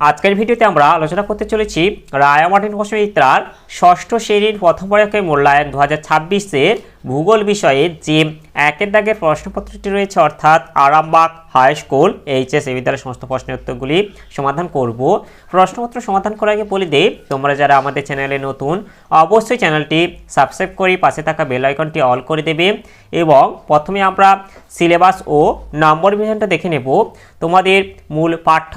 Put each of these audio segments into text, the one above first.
আজকের ভিডিওতে আমরা আলোচনা করতে চলেছি রায় মার্টিন কোশ্চেন ষষ্ঠ শ্রেণীর প্রথম পরীক্ষায় মূল্যায়ন 2026-এর ভূগোল বিষয়ে যে একের দাগের প্রশ্নপত্রটি রয়েছে, অর্থাৎ আরামবাগ হাই স্কুল এইচএস এই বিদ্যালয়ের সমস্ত প্রশ্নের উত্তরগুলি সমাধান করব। প্রশ্নপত্র সমাধান করার আগে বলে দেই, তোমরা যারা আমাদের চ্যানেলে নতুন অবশ্যই চ্যানেলটি সাবস্ক্রাইব করে পাশে থাকা বেল আইকনটি অল করে দেবে। এবং প্রথমে আমরা সিলেবাস ও নম্বর বিধানটা দেখে নেব। তোমাদের মূল পাঠ্য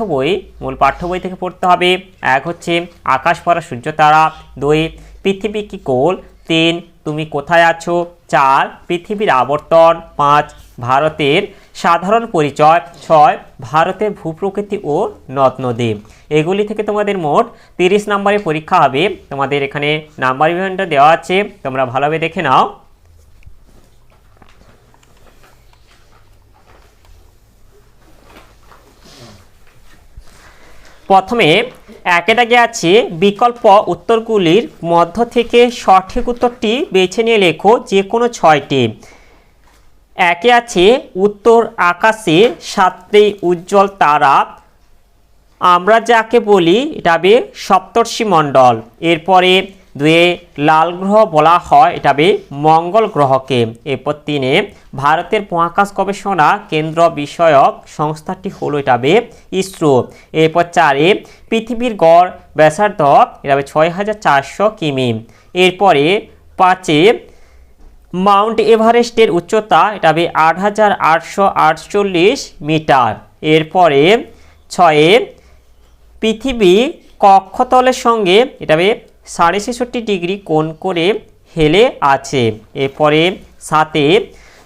বই থেকে পড়তে হবে। এক হচ্ছে আকাশ পড়া সূর্য তারা, 2 পৃথিবী কি গোল, 3 তুমি কোথায় আছো, 4 পৃথিবীর আবর্তন, 5 ভারতের সাধারণ পরিচয়, 6 ভারতের ভূপ্রকৃতি ও নদ নদী। এগুলি থেকে তোমাদের মোট 30 নম্বরের পরীক্ষা হবে। তোমাদের এখানে নাম্বার বিভাজনটা দেওয়া আছে, তোমরা ভালোভাবে দেখে নাও। প্রথমে একে দাগে আছে বিকল্প উত্তরগুলির মধ্য থেকে সঠিক উত্তরটি বেছে নিয়ে লেখো যে কোনো 6টি। একে আছে উত্তর আকাশে 7টি উজ্জ্বল তারা, আমরা যাকে বলি এটা হবে সপ্তর্ষি মণ্ডল। এরপরে 2 লাল গ্রহ বলা হয়, এটা হবে মঙ্গল গ্রহকে। এরপর 3 ভারতের মহাকাশ গবেষণা কেন্দ্র বিষয়ক সংস্থাটি হলো, এটা হবে ইসরো। এরপর 4 পৃথিবীর গড় ব্যাসার্ধ, এটা হবে 6400 কিমি। এরপরে 5 মাউন্ট এভারেস্টের উচ্চতা, এটা হবে 8848 মিটার। এরপরে 6 পৃথিবী কক্ষতলের সঙ্গে, এটা হবে 66.5 ডিগ্রি কোণ করে হেলে আছে। এরপরে 7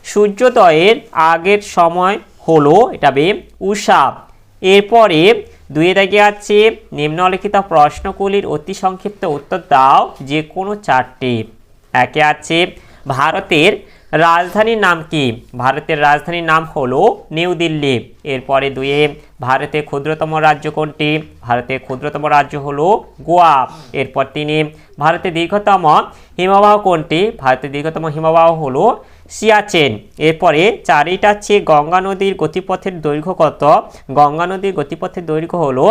সূর্যোদয়ের আগের সময় হলো, এটা হবে উষা। এরপরে 2 দাগে আছে নিম্নলিখিত প্রশ্নগুলির অতি সংক্ষিপ্ত উত্তর দাও যে কোনো 4টি। একে আছে ভারতের রাজধানীর নাম কি, ভারতের রাজধানীর নাম হলো নিউ দিল্লি। এরপরে 2 ভারতের ক্ষুদ্রতম রাজ্য কোনটি, ভারতের ক্ষুদ্রতম রাজ্য হলো গোয়া। এরপর 3 ভারতের দীর্ঘতম হিমবাহ কোনটি, ভারতের দীর্ঘতম হিমবাহ হলো সিয়াচেন। এরপরে 4টা আছে গঙ্গা নদীর গতিপথের দৈর্ঘ্য কত, গঙ্গা নদীর গতিপথের দৈর্ঘ্য হলো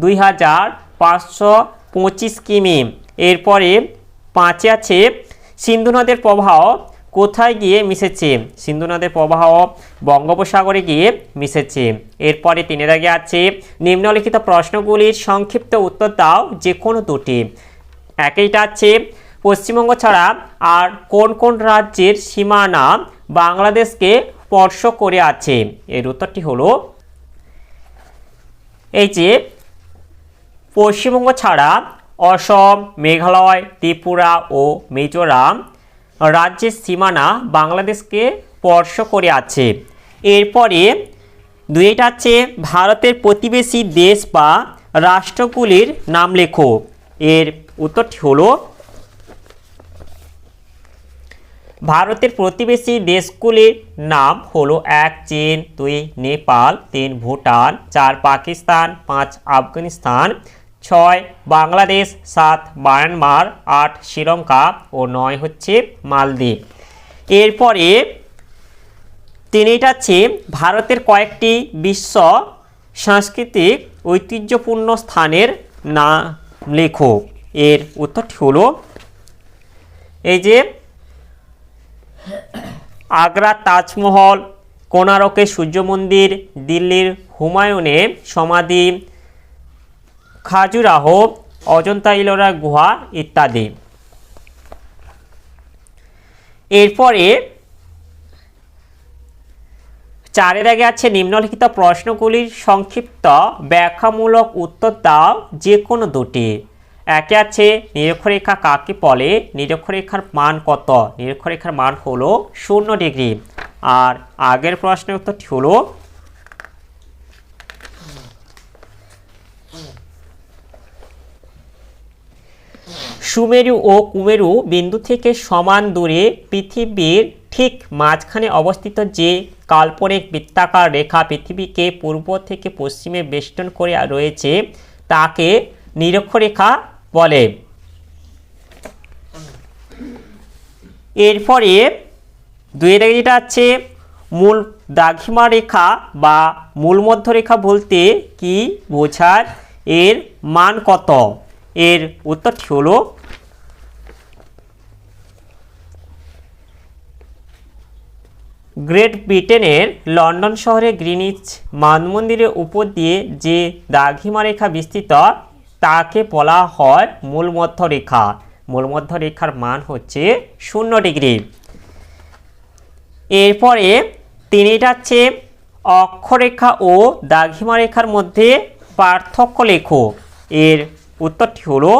2525 কিমি। এরপরে 5 আছে সিন্ধু নদের প্রবাহ কোথায় গিয়ে মিশেছে, সিন্ধু নদের প্রবাহ বঙ্গোপসাগরে গিয়ে মিশেছে। এরপরে 3 দাগে আছে নিম্নলিখিত প্রশ্নগুলির সংক্ষিপ্ত উত্তর দাও যে কোনো 2টি। একইটা আছে পশ্চিমবঙ্গ ছাড়া আর কোন কোন রাজ্যের সীমানা বাংলাদেশকে স্পর্শ করে আছে, এর উত্তরটি হলো এই যে পশ্চিমবঙ্গ ছাড়া অসম, মেঘালয়, ত্রিপুরা ও মিজোরাম রাজ্যের সীমানা বাংলাদেশকে স্পর্শ করে আছে। এরপরে 2টা আছে ভারতের প্রতিবেশী দেশ বা রাষ্ট্রগুলির নাম লেখো, এর উত্তরটি হলো ভারতের প্রতিবেশী দেশগুলির নাম হলো 1 চীন, 2 নেপাল, 3 ভুটান, 4 পাকিস্তান, 5 আফগানিস্তান, 6 বাংলাদেশ, 7 মায়ানমার, 8 শ্রীলঙ্কা ও 9 হচ্ছে মালদ্বীপ। এরপরে 3টা আছে ভারতের কয়েকটি বিশ্ব সাংস্কৃতিক ঐতিহ্যপূর্ণ স্থানের নাম লেখো, এর উত্তরটি হলো এই যে আগ্রার তাজমহল, কোণারকের সূর্য মন্দির, দিল্লির হুমায়ুনের সমাধি, খাজুরাহো, অজন্তা ইলোরা গুহা ইত্যাদি। এরপরে 4 দাগে আছে নিম্নলিখিত প্রশ্নগুলির সংক্ষিপ্ত ব্যাখ্যামূলক উত্তর দাও যে কোনো 2টি। একে আছে নিরক্ষরেখা কাকে বলে, নিরক্ষরেখার মান কত, নিরক্ষরেখার মান হলো 0 ডিগ্রি। আর আগের প্রশ্নের উত্তরটি হলো সুমেরু ও কুমেরু বিন্দু থেকে সমান দূরে পৃথিবীর ঠিক মাঝখানে অবস্থিত যে কাল্পনিক বৃত্তাকার রেখা পৃথিবীকে পূর্ব থেকে পশ্চিমে বেষ্টন করে রয়েছে তাকে নিরক্ষরেখা বলে। এরপরে 2 দাগে যেটা আছে মূল দ্রাঘিমা রেখা বা মূল মধ্যরেখা বলতে কি বোঝায়, এর মান কত? এর উত্তরটি হলো গ্রেট ব্রিটেনের লন্ডন শহরে গ্রিনিচ মানমন্দিরের উপর দিয়ে যে দ্রাঘিমা রেখা বিস্তৃত তাকে বলা হয় মূলমধ্যরেখা। মূলমধ্যরেখার মান হচ্ছে 0 ডিগ্রি। এরপরে তিনটা হচ্ছে অক্ষরেখা ও দ্রাঘিমা রেখার মধ্যে পার্থক্য লেখো। এর উত্তরটি হলো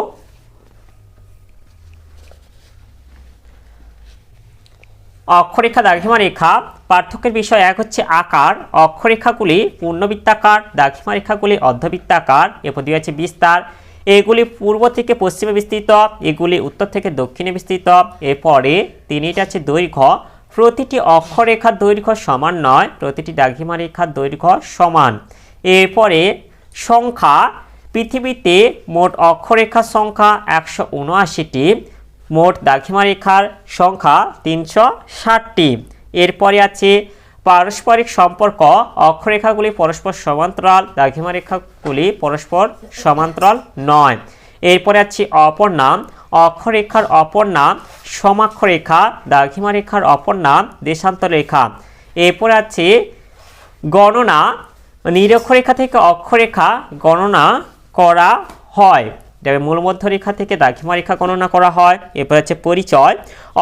অক্ষরেখা দ্রাঘিমা রেখা পার্থক্যের বিষয় এক হচ্ছে আকার। অক্ষরেখাগুলি পূর্ণবৃত্তাকার, দ্রাঘিমা রেখাগুলি অর্ধবৃত্তাকার। এরপর দুই হচ্ছে বিস্তার, এগুলি পূর্ব থেকে পশ্চিমে বিস্তৃত, এগুলি উত্তর থেকে দক্ষিণে বিস্তৃত। এরপরে তিনটা হচ্ছে দৈর্ঘ্য। প্রতিটি অক্ষরেখার দৈর্ঘ্য সমান নয়, প্রতিটি দ্রাঘিমা রেখার দৈর্ঘ্য সমান। এরপরে সংখ্যা, পৃথিবীতে মোট অক্ষরেখার সংখ্যা 179টি, মোট দ্রাঘিমা রেখার সংখ্যা 360টি। এরপরে আছে পারস্পরিক সম্পর্ক। অক্ষরেখাগুলি পরস্পর সমান্তরাল, দ্রাঘিমা রেখাগুলি পরস্পর সমান্তরাল নয়। এরপরে আছে অপর নাম। অক্ষরেখার অপর নাম সমাক্ষরেখা, দ্রাঘিমা রেখার অপর নাম দেশান্তর রেখা। এরপরে আছে গণনা। নিরক্ষরেখা থেকে অক্ষরেখা গণনা করা হয়, মূলমধ্যরেখা থেকে দ্রাঘিমা রেখা গণনা করা হয়। এরপর আছে পরিচয়।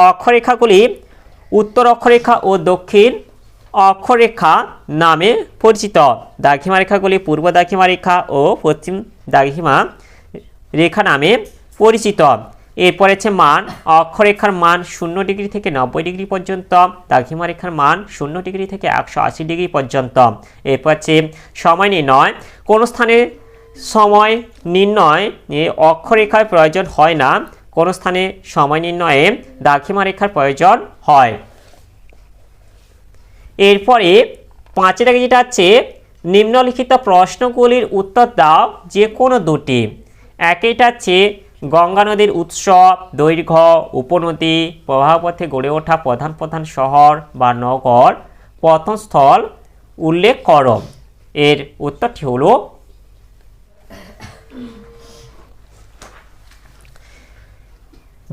অক্ষরেখাগুলি উত্তর অক্ষরেখা ও দক্ষিণ অক্ষরেখা নামে পরিচিত। দ্রাঘিমা রেখাগুলি পূর্ব দ্রাঘিমা রেখা ও পশ্চিম দ্রাঘিমা রেখা নামে পরিচিত। এরপর আছে মান। অক্ষরেখার মান 0 ডিগ্রি থেকে 90 ডিগ্রি পর্যন্ত, দ্রাঘিমা রেখার মান 0 ডিগ্রি থেকে 180 ডিগ্রি পর্যন্ত। এরপর আছে সময় নির্ণয়। কোন স্থানে সময় নির্ণয় অক্ষরেখার প্রয়োজন হয় না, কোন স্থানে সময় নির্ণয়ে দ্রাঘিমা রেখার প্রয়োজন হয়। এরপরে 5 দাগে যেটা আছে নিম্নলিখিত প্রশ্নগুলির উত্তর দাও যে কোনো দুটি। একটা আছে গঙ্গা নদীর উৎস, দৈর্ঘ্য, উপনদী, প্রবাহপথে গড়ে ওঠা প্রধান প্রধান শহর বা নগর, পতনস্থল উল্লেখ করো। এর উত্তরটি হলো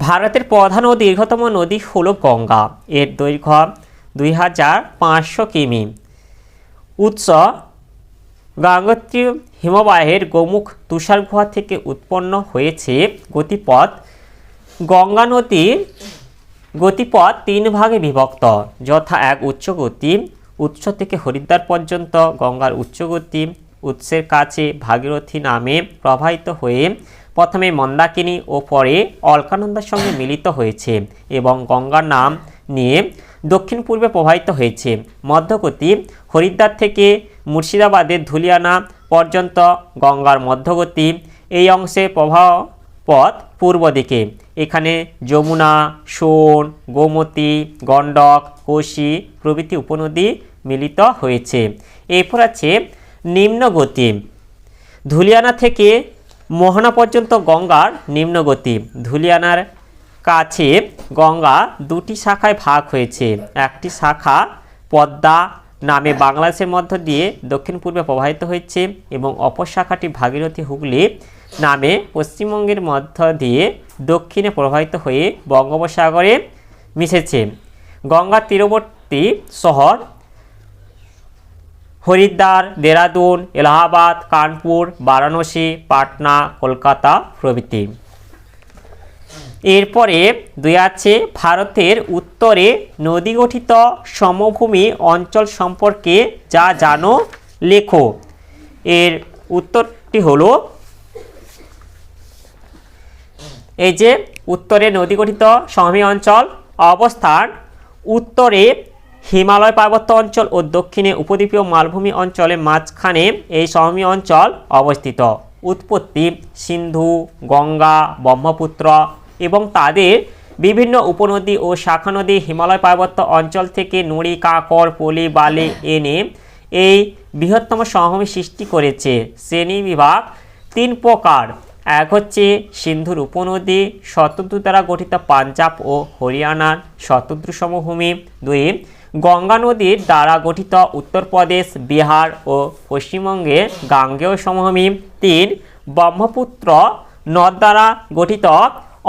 ভারতের প্রধান ও দীর্ঘতম নদী হলো গঙ্গা। এর দৈর্ঘ্য 2500 কিমি। উৎস গঙ্গোত্রী হিমবাহের গোমুখ তুষার গুহা থেকে উৎপন্ন হয়েছে। গতিপথ গঙ্গা নদীর গতিপথ 3 ভাগে বিভক্ত, যথা 1 উচ্চ গতি, উৎস থেকে হরিদ্বার পর্যন্ত গঙ্গার উচ্চ গতি উৎসের কাছে ভাগীরথী নামে প্রবাহিত হয়ে প্রথমে মন্দাকিনী ও পরে অলকানন্দার সঙ্গে মিলিত হয়েছে এবং গঙ্গার নাম নিয়ে দক্ষিণ পূর্বে প্রবাহিত হয়েছে। মধ্যগতি হরিদ্বার থেকে মুর্শিদাবাদের ধুলিয়ানা পর্যন্ত গঙ্গার মধ্যগতি। এই অংশে প্রবাহ পথ পূর্ব দিকে। এখানে যমুনা, সোন, গোমতী, গণ্ডক, কোশি প্রভৃতি উপনদী মিলিত হয়েছে। এরপর আছে নিম্নগতি। ধুলিয়ানা থেকে মোহনা পর্যন্ত গঙ্গার নিম্নগতি। ধুলিয়ানার কাছে গঙ্গা 2টি শাখায় ভাগ হয়েছে। একটি শাখা পদ্মা নামে বাংলাদেশের মধ্য দিয়ে দক্ষিণ পূর্বে প্রবাহিত হয়েছে এবং অপর শাখাটি ভাগীরথী হুগলি নামে পশ্চিমবঙ্গের মধ্য দিয়ে দক্ষিণে প্রবাহিত হয়ে বঙ্গোপসাগরে মিশেছে। গঙ্গার তীরবর্তী শহর হরিদ্বার, দেরাদুন, এলাহাবাদ, কানপুর, বারাণসী, পাটনা, কলকাতা প্রভৃতি। এরপরে 2 আছে ভারতের উত্তরে নদী গঠিত সমভূমি অঞ্চল সম্পর্কে যা জানো লেখো। এর উত্তরটি হলো এই যে উত্তরে নদী গঠিত সমভূমি অঞ্চল অবস্থান উত্তরে হিমালয় পার্বত্য অঞ্চল ও দক্ষিণে উপদ্বীপীয় মালভূমি অঞ্চলের মাঝখানে এই সমভূমি অঞ্চল অবস্থিত। উৎপত্তি সিন্ধু, গঙ্গা, ব্রহ্মপুত্র এবং তাদের বিভিন্ন উপনদী ও শাখা নদী হিমালয় পার্বত্য অঞ্চল থেকে নুড়ি, কাঁকর, পলি, বালি এনে এই বৃহত্তম সমভূমি সৃষ্টি করেছে। শ্রেণী বিভাগ 3 প্রকার। এক হচ্ছে সিন্ধুর উপনদী, শতদ্রু দ্বারা গঠিত পাঞ্জাব ও হরিয়ানার শতদ্রু সমভূমি। 2 গঙ্গা নদীর দ্বারা গঠিত উত্তরপ্রদেশ, বিহার ও পশ্চিমবঙ্গের গাঙ্গেয় সমভূমি। 3 ব্রহ্মপুত্র নদ দ্বারা গঠিত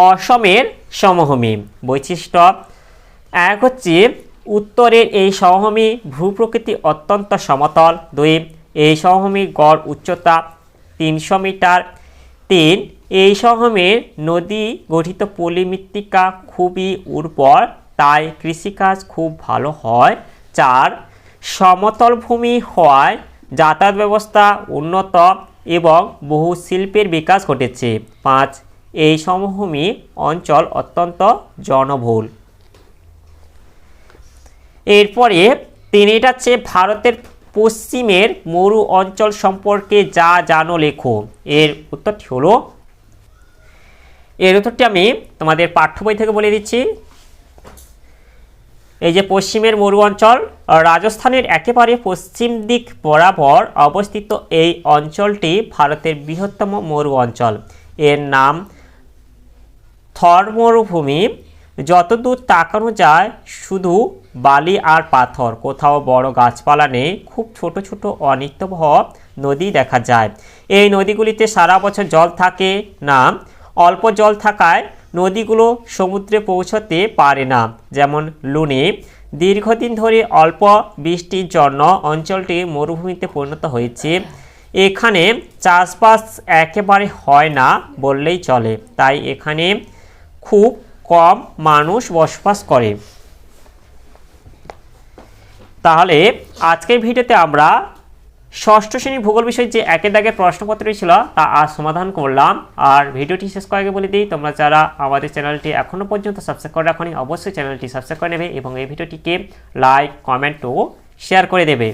অসমের সমভূমি। বৈশিষ্ট্য 1 হচ্ছে উত্তরের এই সমভূমি ভূপ্রকৃতি অত্যন্ত সমতল। 2 এই সমভূমির গড় উচ্চতা 300 মিটার। 3 এই সমভূমির নদী গঠিত পলি মৃত্তিকা খুবই উর্বর, তাই কৃষিকাজ খুব ভালো হয়। 4 সমতল ভূমি হওয়ায় যাতায়াত ব্যবস্থা উন্নত এবং বহু শিল্পের বিকাশ ঘটেছে। 5 এই সমভূমি অঞ্চল অত্যন্ত জনবহুল। এরপরে 3 এটা হচ্ছে ভারতের পশ্চিমের মরু অঞ্চল সম্পর্কে যা জানো লেখো। এর উত্তরটি হলো, এর উত্তরটি আমি তোমাদের পাঠ্য বই থেকে বলে দিচ্ছি। এই যে পশ্চিমের মরু অঞ্চল, রাজস্থানের একেবারে পশ্চিম দিক বরাবর অবস্থিত এই অঞ্চলটি ভারতের বৃহত্তম মরু অঞ্চল। এর নাম থর মরুভূমি। যতদূর তাকানো যায় শুধু বালি আর পাথর, কোথাও বড় গাছপালা নেই, খুব ছোট ছোট অনিত্যবহ নদী দেখা যায়। এই নদীগুলিতে সারা বছর জল থাকে না, অল্প জল থাকায় নদীগুলো সমুদ্রে পৌঁছতে পারে না। যেমন লুনি দীর্ঘদিন ধরে অল্প বৃষ্টির জন্য অঞ্চলটি মরুভূমিতে পরিণত হয়েছে। এখানে চাষবাস একেবারে হয় না বললেই চলে, তাই এখানে খুব কম মানুষ বসবাস করে। তাহলে আজকের ভিডিওতে আমরা ষষ্ঠ শ্রেণী ভূগোল বিষয়ে যে একের দাগের প্রশ্নপত্রটি ছিল তা আজ সমাধান করলাম। আর ভিডিওটি শেষ করার আগে বলে দিই, তোমরা যারা আমাদের চ্যানেলটি এখনও পর্যন্ত সাবস্ক্রাইব করে রাখোনি অবশ্যই চ্যানেলটি সাবস্ক্রাইব করে নেবে এবং এই ভিডিওটিকে লাইক, কমেন্ট ও শেয়ার করে দেবে।